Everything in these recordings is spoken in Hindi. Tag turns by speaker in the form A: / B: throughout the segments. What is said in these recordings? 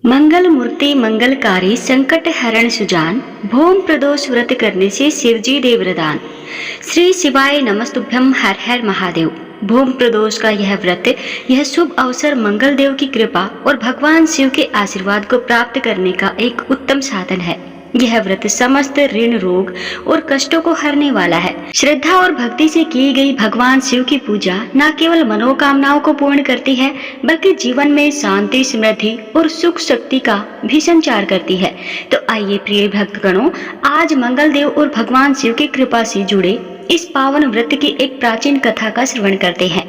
A: मंगल मूर्ति मंगलकारी संकट हरण सुजान भूम प्रदोष व्रत करने से शिवजी दे वरदान। श्री शिवाय नमस्तुभ्यम हर हर महादेव। भूम प्रदोष का यह व्रत यह शुभ अवसर मंगल देव की कृपा और भगवान शिव के आशीर्वाद को प्राप्त करने का एक उत्तम साधन है। यह व्रत समस्त ऋण रोग और कष्टों को हरने वाला है। श्रद्धा और भक्ति से की गई भगवान शिव की पूजा न केवल मनोकामनाओं को पूर्ण करती है बल्कि जीवन में शांति, समृद्धि और सुख शक्ति का भी संचार करती है। तो आइए प्रिय भक्तगणों, आज मंगल देव और भगवान शिव की कृपा से जुड़े इस पावन व्रत की एक प्राचीन कथा का श्रवण करते हैं।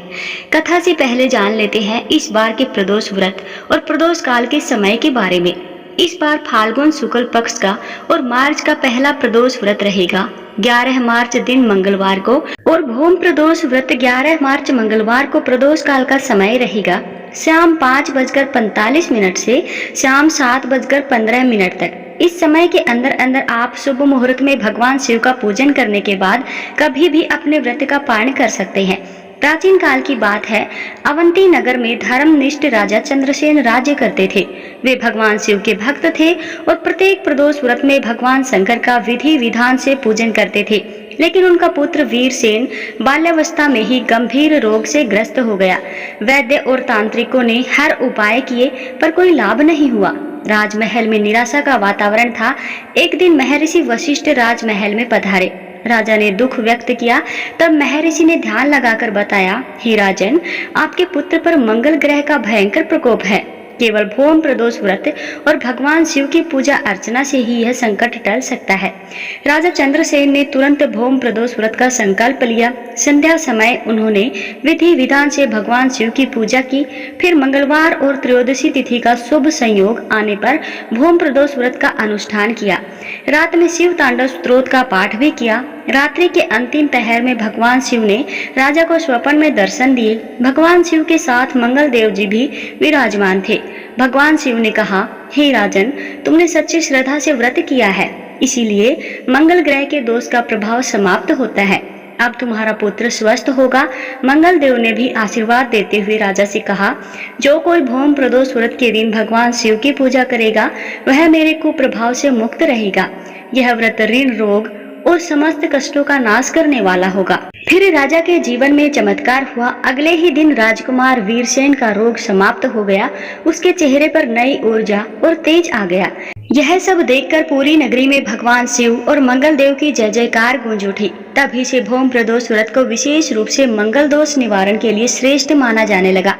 A: कथा से पहले जान लेते हैं इस बार के प्रदोष व्रत और प्रदोष काल के समय के बारे में। इस बार फाल्गुन शुक्ल पक्ष का और मार्च का पहला प्रदोष व्रत रहेगा 11 मार्च दिन मंगलवार को, और भूम प्रदोष व्रत 11 मार्च मंगलवार को प्रदोष काल का समय रहेगा शाम 5:45 से शाम 7:15 तक। इस समय के अंदर अंदर आप शुभ मुहूर्त में भगवान शिव का पूजन करने के बाद कभी भी अपने व्रत का पारण कर सकते हैं। प्राचीन काल की बात है, अवंती नगर में धर्मनिष्ठ राजा चंद्रसेन राज्य करते थे। वे भगवान शिव के भक्त थे और प्रत्येक प्रदोष व्रत में भगवान शंकर का विधि विधान से पूजन करते थे। लेकिन उनका पुत्र वीरसेन बाल्यावस्था में ही गंभीर रोग से ग्रस्त हो गया। वैद्य और तांत्रिकों ने हर उपाय किए पर कोई लाभ नहीं हुआ। राजमहल में निराशा का वातावरण था। एक दिन महर्षि वशिष्ठ राजमहल में पधारे। राजा ने दुख व्यक्त किया। तब महर्षि ने ध्यान लगाकर बताया, हे राजन, आपके पुत्र पर मंगल ग्रह का भयंकर प्रकोप है। केवल भूम प्रदोष व्रत और भगवान शिव की पूजा अर्चना से ही यह संकट टल सकता है। राजा चंद्रसेन ने तुरंत भूम प्रदोष व्रत का संकल्प लिया। संध्या समय उन्होंने विधि विधान से भगवान शिव की पूजा की। फिर मंगलवार और त्रयोदशी तिथि का शुभ संयोग आने पर भूम प्रदोष व्रत का अनुष्ठान किया। रात में शिव तांडव स्तोत्र का पाठ भी किया। रात्रि के अंतिम पहर में भगवान शिव ने राजा को स्वप्न में दर्शन दिए। भगवान शिव के साथ मंगल देव जी भी विराजमान थे। भगवान शिव ने कहा, हे राजन, तुमने सच्ची श्रद्धा से व्रत किया है, इसीलिए मंगल ग्रह के दोष का प्रभाव समाप्त होता है। अब तुम्हारा पुत्र स्वस्थ होगा। मंगल देव ने भी आशीर्वाद देते हुए राजा से कहा, जो कोई भूम प्रदोष व्रत के दिन भगवान शिव की पूजा करेगा वह मेरे कुप्रभाव से मुक्त रहेगा। यह व्रत ऋण रोग और समस्त कष्टों का नाश करने वाला होगा। फिर राजा के जीवन में चमत्कार हुआ। अगले ही दिन राजकुमार वीरसेन का रोग समाप्त हो गया। उसके चेहरे पर नई ऊर्जा और तेज आ गया। यह सब देखकर पूरी नगरी में भगवान शिव और मंगल देव की जय जयकार गूंज उठी। तभी से भूम प्रदोष व्रत को विशेष रूप से मंगल दोष निवारण के लिए श्रेष्ठ माना जाने लगा।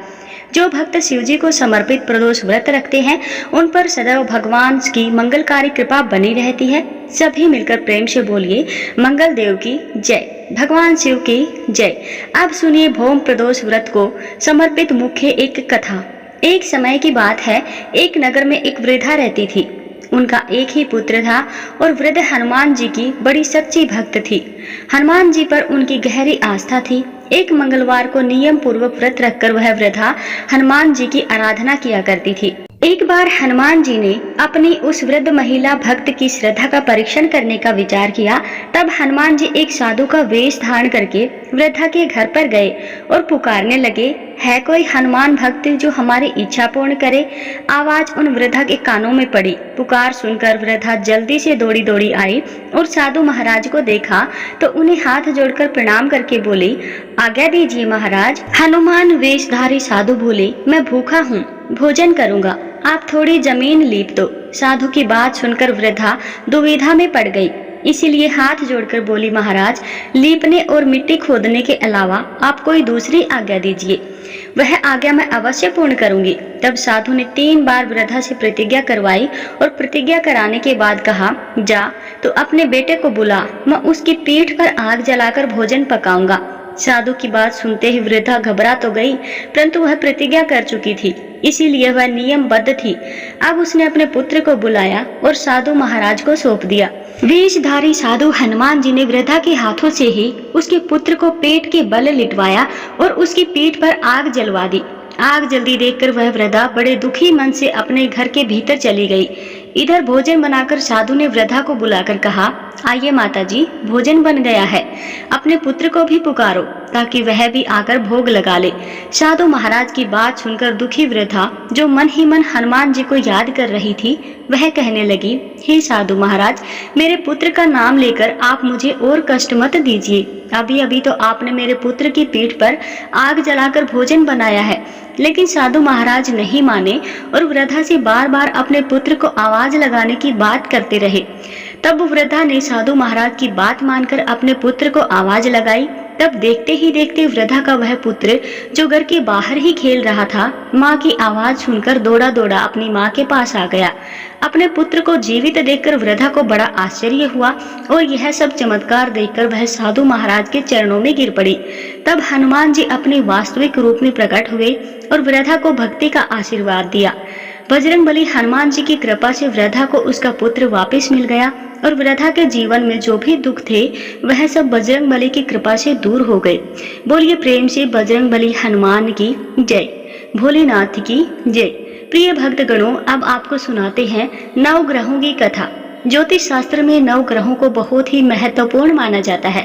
A: जो भक्त शिवजी को समर्पित प्रदोष व्रत रखते हैं उन पर सदैव भगवान की मंगलकारी कृपा बनी रहती है। सभी मिलकर प्रेम से बोलिए, मंगल देव की जय, भगवान शिव की जय। अब सुनिए भूम प्रदोष व्रत को समर्पित मुख्य एक कथा। एक समय की बात है, एक नगर में एक वृद्धा रहती थी। उनका एक ही पुत्र था और वृद्ध हनुमान जी की बड़ी सच्ची भक्त थी। हनुमान जी पर उनकी गहरी आस्था थी। एक मंगलवार को नियम पूर्वक व्रत रखकर वह वृद्धा हनुमान जी की आराधना किया करती थी। एक बार हनुमान जी ने अपनी उस वृद्ध महिला भक्त की श्रद्धा का परीक्षण करने का विचार किया। तब हनुमान जी एक साधु का वेश धारण करके वृद्धा के घर पर गए और पुकारने लगे, है कोई हनुमान भक्त जो हमारी इच्छा पूर्ण करे? आवाज उन वृद्धा के कानों में पड़ी। पुकार सुनकर वृद्धा जल्दी से दौड़ी दौड़ी आई और साधु महाराज को देखा तो उन्हें हाथ जोड़कर प्रणाम करके बोली, आज्ञा दीजिए महाराज। हनुमान वेशधारी साधु बोले, मैं भूखा हूँ, भोजन करूंगा, आप थोड़ी जमीन लीप दो। साधु की बात सुनकर वृद्धा दुविधा में पड़ गई, इसीलिए हाथ जोड़कर बोली, महाराज, लीपने और मिट्टी खोदने के अलावा आप कोई दूसरी आज्ञा दीजिए, वह आज्ञा मैं अवश्य पूर्ण करूंगी। तब साधु ने 3 बार वृद्धा से प्रतिज्ञा करवाई और प्रतिज्ञा कराने के बाद कहा, जा तो अपने बेटे को बुला, मैं उसकी पीठ पर आग जलाकर भोजन पकाऊंगा। साधु की बात सुनते ही वृद्धा घबरा तो गई, परंतु वह प्रतिज्ञा कर चुकी थी, इसीलिए वह नियमबद्ध थी। अब उसने अपने पुत्र को बुलाया और साधु महाराज को सौंप दिया। वेशधारी साधु हनुमान जी ने वृद्धा के हाथों से ही उसके पुत्र को पेट के बल लिटवाया और उसकी पीठ पर आग जलवा दी। आग जल्दी देखकर वह वृद्धा बड़े दुखी मन से अपने घर के भीतर चली गई। इधर भोजन बनाकर साधु ने वृद्धा को बुलाकर कहा, आइए माता जी, भोजन बन गया है, अपने पुत्र को भी पुकारो ताकि वह भी आकर भोग लगा ले। साधु महाराज की बात सुनकर दुखी वृद्धा, जो मन ही मन हनुमान जी को याद कर रही थी, वह कहने लगी, हे साधु महाराज, मेरे पुत्र का नाम लेकर आप मुझे और कष्ट मत दीजिए। अभी अभी तो आपने मेरे पुत्र की पीठ पर आग जलाकर भोजन बनाया है। लेकिन साधु महाराज नहीं माने और वृद्धा से बार बार अपने पुत्र को आवाज लगाने की बात करते रहे। तब वृद्धा ने साधु महाराज की बात मानकर अपने पुत्र को आवाज लगाई। तब देखते ही देखते वृद्धा का वह पुत्र, जो घर के बाहर ही खेल रहा था, माँ की आवाज सुनकर दौड़ा दौड़ा अपनी माँ के पास आ गया। अपने पुत्र को जीवित देखकर वृद्धा को बड़ा आश्चर्य हुआ और यह सब चमत्कार देखकर वह साधु महाराज के चरणों में गिर पड़ी। तब हनुमान जी अपने वास्तविक रूप में प्रकट हुए और वृद्धा को भक्ति का आशीर्वाद दिया। बजरंगबली हनुमान जी की कृपा से वृद्धा को उसका पुत्र वापस मिल गया और वृद्धा के जीवन में जो भी दुख थे वह सब बजरंगबली की कृपा से दूर हो गए। बोलिए प्रेम से बजरंगबली हनुमान की जय, भोलेनाथ की जय। प्रिय भक्तगणों, अब आपको सुनाते हैं नवग्रहों की कथा। ज्योतिष शास्त्र में 9 ग्रहों को बहुत ही महत्वपूर्ण माना जाता है,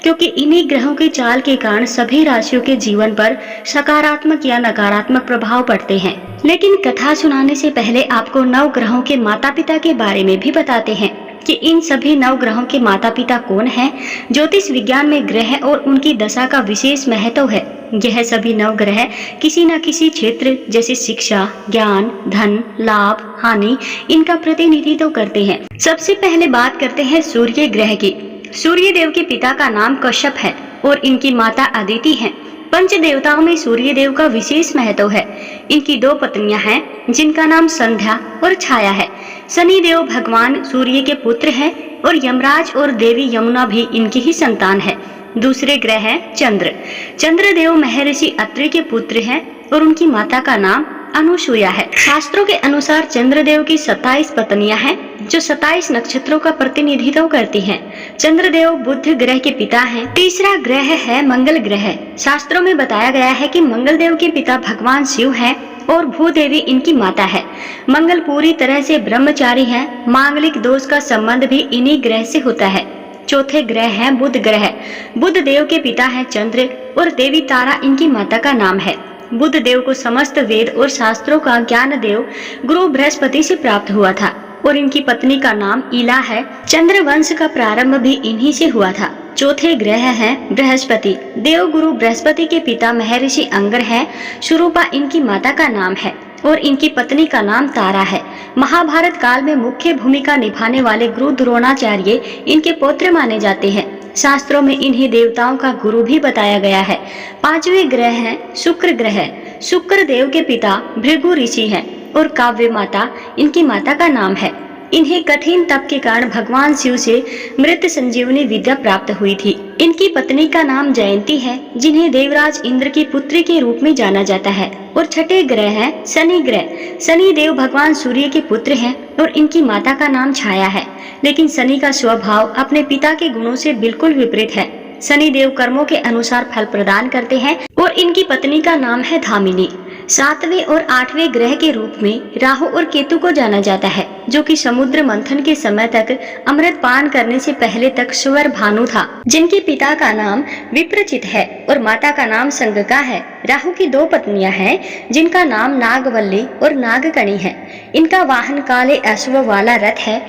A: क्योंकि इन्हीं ग्रहों की चाल के कारण सभी राशियों के जीवन पर सकारात्मक या नकारात्मक प्रभाव पड़ते हैं। लेकिन कथा सुनाने से पहले आपको 9 ग्रहों के माता पिता के बारे में भी बताते हैं कि इन सभी 9 ग्रहों के माता पिता कौन हैं। ज्योतिष विज्ञान में ग्रह और उनकी दशा का विशेष महत्व है। यह सभी 9 ग्रह किसी न किसी क्षेत्र जैसे शिक्षा, ज्ञान, धन, लाभ, हानि, इनका प्रतिनिधित्व करते हैं। सबसे पहले बात करते हैं सूर्य ग्रह की। सूर्य देव के पिता का नाम कश्यप है और इनकी माता अदिति है। पंच देवताओं में सूर्य देव का विशेष महत्व है। इनकी 2 पत्नियां हैं जिनका नाम संध्या और छाया है। शनि देव भगवान सूर्य के पुत्र हैं और यमराज और देवी यमुना भी इनकी ही संतान है। दूसरे ग्रह है चंद्र। चंद्रदेव महर्षि अत्रि के पुत्र हैं और उनकी माता का नाम अनुसुया है। शास्त्रों के अनुसार चंद्रदेव की 27 पत्नियां हैं जो 27 नक्षत्रों का प्रतिनिधित्व करती हैं। चंद्रदेव बुध ग्रह के पिता हैं। तीसरा ग्रह है मंगल ग्रह। शास्त्रों में बताया गया है कि मंगल देव के पिता भगवान शिव हैं और भूदेवी इनकी माता है। मंगल पूरी तरह से ब्रह्मचारी है। मांगलिक दोष का संबंध भी इन्हीं ग्रह से होता है। चौथे ग्रह है बुध ग्रह। बुध देव के पिता है चंद्र और देवी तारा इनकी माता का नाम है। बुध देव को समस्त वेद और शास्त्रों का ज्ञान देव गुरु बृहस्पति से प्राप्त हुआ था और इनकी पत्नी का नाम ईला है। चंद्र वंश का प्रारंभ भी इन्हीं से हुआ था। चौथे ग्रह है बृहस्पति। देव गुरु बृहस्पति के पिता महर्षि अंगर है। शुरूपा इनकी माता का नाम है और इनकी पत्नी का नाम तारा है। महाभारत काल में मुख्य भूमिका निभाने वाले गुरु द्रोणाचार्य इनके पौत्र माने जाते हैं। शास्त्रों में इन्हें देवताओं का गुरु भी बताया गया है। 5वें ग्रह है शुक्र ग्रह। शुक्र देव के पिता भृगु ऋषि हैं और काव्य माता इनकी माता का नाम है। इन्हें कठिन तप के कारण भगवान शिव से मृत संजीवनी विद्या प्राप्त हुई थी। इनकी पत्नी का नाम जयंती है, जिन्हें देवराज इंद्र की पुत्री के रूप में जाना जाता है। और छठे ग्रह है शनि ग्रह। शनि देव भगवान सूर्य के पुत्र हैं और इनकी माता का नाम छाया है। लेकिन शनि का स्वभाव अपने पिता के गुणों से बिल्कुल विपरीत है। शनि देव कर्मों के अनुसार फल प्रदान करते हैं और इनकी पत्नी का नाम है धामिनी। 7वें और 8वें ग्रह के रूप में राहु और केतु को जाना जाता है, जो कि समुद्र मंथन के समय तक अमृत पान करने से पहले तक स्वर भानु था, जिनके पिता का नाम विप्रचित है और माता का नाम संगका है। राहु की 2 पत्नियां हैं जिनका नाम नागवल्ली और नागकणी है। इनका वाहन काले अश्व वाला रथ है।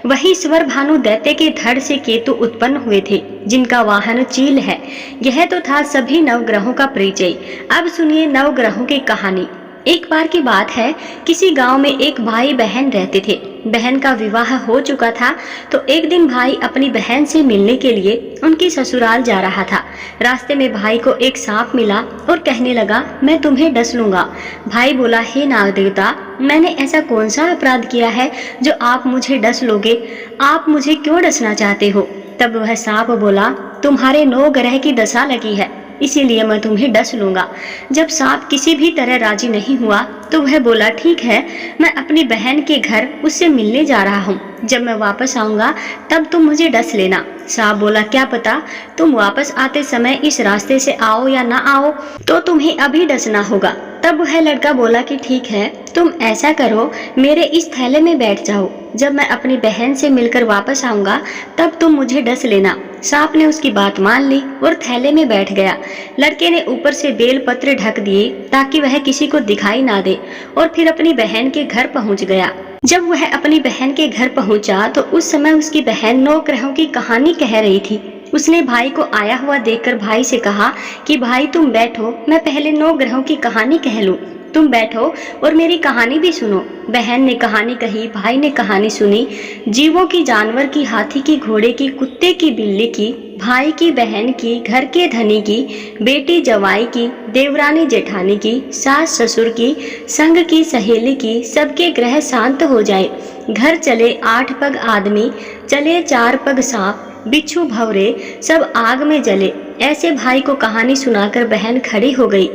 A: वही स्वर भानु दैत्य के धड़ से केतु उत्पन्न हुए थे, जिनका वाहन चील है। यह तो था सभी 9 ग्रहों का परिचय। अब सुनिए 9 ग्रहों की कहानी। एक बार की बात है, किसी गांव में एक भाई बहन रहते थे। बहन का विवाह हो चुका था, तो एक दिन भाई अपनी बहन से मिलने के लिए उनकी ससुराल जा रहा था। रास्ते में भाई को एक सांप मिला और कहने लगा, मैं तुम्हें डस लूंगा। भाई बोला, हे नाग देवता, मैंने ऐसा कौन सा अपराध किया है जो आप मुझे डस लोगे? आप मुझे क्यों डसना चाहते हो? तब वह सांप बोला, तुम्हारे 9 ग्रह की दशा लगी है, इसीलिए मैं तुम्हें डस लूंगा। जब सांप किसी भी तरह राजी नहीं हुआ तो वह बोला, ठीक है, मैं अपनी बहन के घर उससे मिलने जा रहा हूँ। जब मैं वापस आऊंगा तब तुम मुझे डस लेना। सांप बोला, क्या पता तुम वापस आते समय इस रास्ते से आओ या ना आओ, तो तुम्हें अभी डसना होगा। तब वह लड़का बोला कि ठीक है, तुम ऐसा करो, मेरे इस थैले में बैठ जाओ, जब मैं अपनी बहन से मिलकर वापस आऊंगा तब तुम मुझे डस लेना। सांप ने उसकी बात मान ली और थैले में बैठ गया। लड़के ने ऊपर से बेलपत्र ढक दिए ताकि वह किसी को दिखाई ना दे और फिर अपनी बहन के घर पहुंच गया। जब वह अपनी बहन के घर पहुंचा तो उस समय उसकी बहन 9 ग्रहों की कहानी कह रही थी। उसने भाई को आया हुआ देखकर भाई से कहा कि भाई तुम बैठो, मैं पहले 9 ग्रहों की कहानी कह लूं। तुम बैठो और मेरी कहानी भी सुनो। बहन ने कहानी कही, भाई ने कहानी सुनी। जीवों की, जानवर की, हाथी की, घोड़े की, कुत्ते की, बिल्ली की, भाई की, बहन की, घर के धनी की, बेटी जवाई की, देवरानी जेठानी की, सास ससुर की, संग की, सहेली की, सबके ग्रह शांत हो जाए। घर चले 8 पग आदमी, चले 4 पग सांप, बिच्छू भंवरे सब आग में जले। ऐसे भाई को कहानी सुनाकर बहन खड़ी हो गई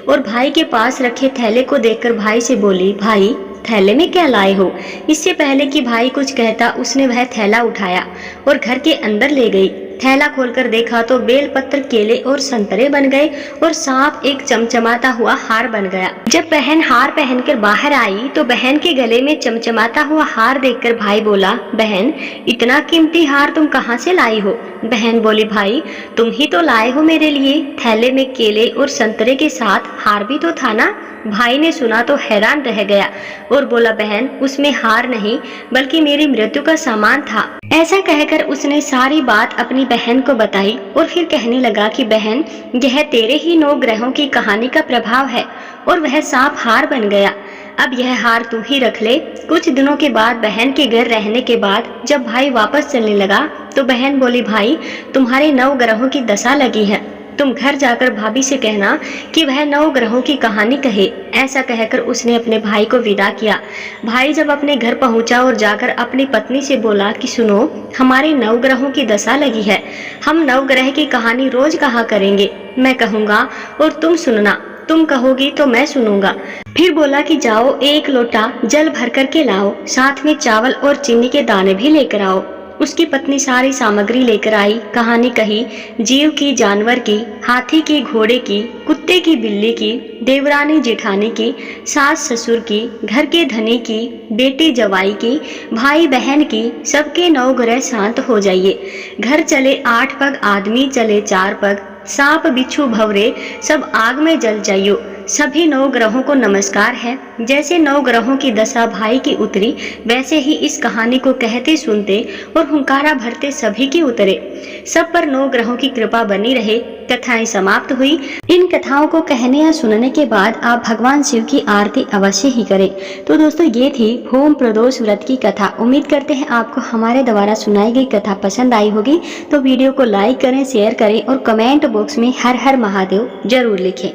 A: और भाई के पास रखे थैले को देखकर भाई से बोली, भाई थैले में क्या लाए हो? इससे पहले कि भाई कुछ कहता उसने वह थैला उठाया और घर के अंदर ले गई। थैला खोलकर देखा तो बेलपत्र, केले और संतरे बन गए और सांप एक चमचमाता हुआ हार बन गया। जब बहन हार पहनकर बाहर आई तो बहन के गले में चमचमाता हुआ हार देखकर भाई बोला, बहन इतना कीमती हार तुम कहाँ से लाई हो? बहन बोली, भाई तुम ही तो लाए हो मेरे लिए। थैले में केले और संतरे के साथ हार भी तो था ना? भाई ने सुना तो हैरान रह गया और बोला, बहन उसमें हार नहीं बल्कि मेरी मृत्यु का सामान था। ऐसा कहकर उसने सारी बात अपनी बहन को बताई और फिर कहने लगा कि बहन यह तेरे ही 9 ग्रहों की कहानी का प्रभाव है और वह सांप हार बन गया। अब यह हार तू ही रख ले। कुछ दिनों के बाद बहन के घर रहने के बाद जब भाई वापस चलने लगा तो बहन बोली, भाई तुम्हारे 9 ग्रहों की दशा लगी है, तुम घर जाकर भाभी से कहना कि वह 9 ग्रहों की कहानी कहे। ऐसा कहकर उसने अपने भाई को विदा किया। भाई जब अपने घर पहुंचा और जाकर अपनी पत्नी से बोला कि सुनो, हमारे 9 ग्रहों की दशा लगी है, हम 9 ग्रह की कहानी रोज कहा करेंगे। मैं कहूँगा और तुम सुनना, तुम कहोगी तो मैं सुनूंगा। फिर बोला कि जाओ 1 लोटा जल भर कर के लाओ, साथ में चावल और चीनी के दाने भी लेकर आओ। उसकी पत्नी सारी सामग्री लेकर आई। कहानी कही, जीव की, जानवर की, हाथी की, घोड़े की, कुत्ते की, बिल्ली की, देवरानी जेठानी की, सास ससुर की, घर के धनी की, बेटी जवाई की, भाई बहन की, सबके 9 ग्रह शांत हो जाइए। घर चले 8 पग आदमी, चले 4 पग सांप, बिच्छू भंवरे सब आग में जल जाइयो। सभी 9 ग्रहों को नमस्कार है। जैसे 9 ग्रहों की दशा भाई की उतरी वैसे ही इस कहानी को कहते सुनते और हुंकारा भरते सभी की उतरे। सब पर 9 ग्रहों की कृपा बनी रहे। कथाएं समाप्त हुई। इन कथाओं को कहने या सुनने के बाद आप भगवान शिव की आरती अवश्य ही करें। तो दोस्तों ये थी भूम प्रदोष व्रत की कथा। उम्मीद करते हैं आपको हमारे द्वारा सुनाई गई कथा पसंद आई होगी। तो वीडियो को लाइक करें, शेयर करें और कमेंट बॉक्स में हर हर महादेव जरूर लिखें।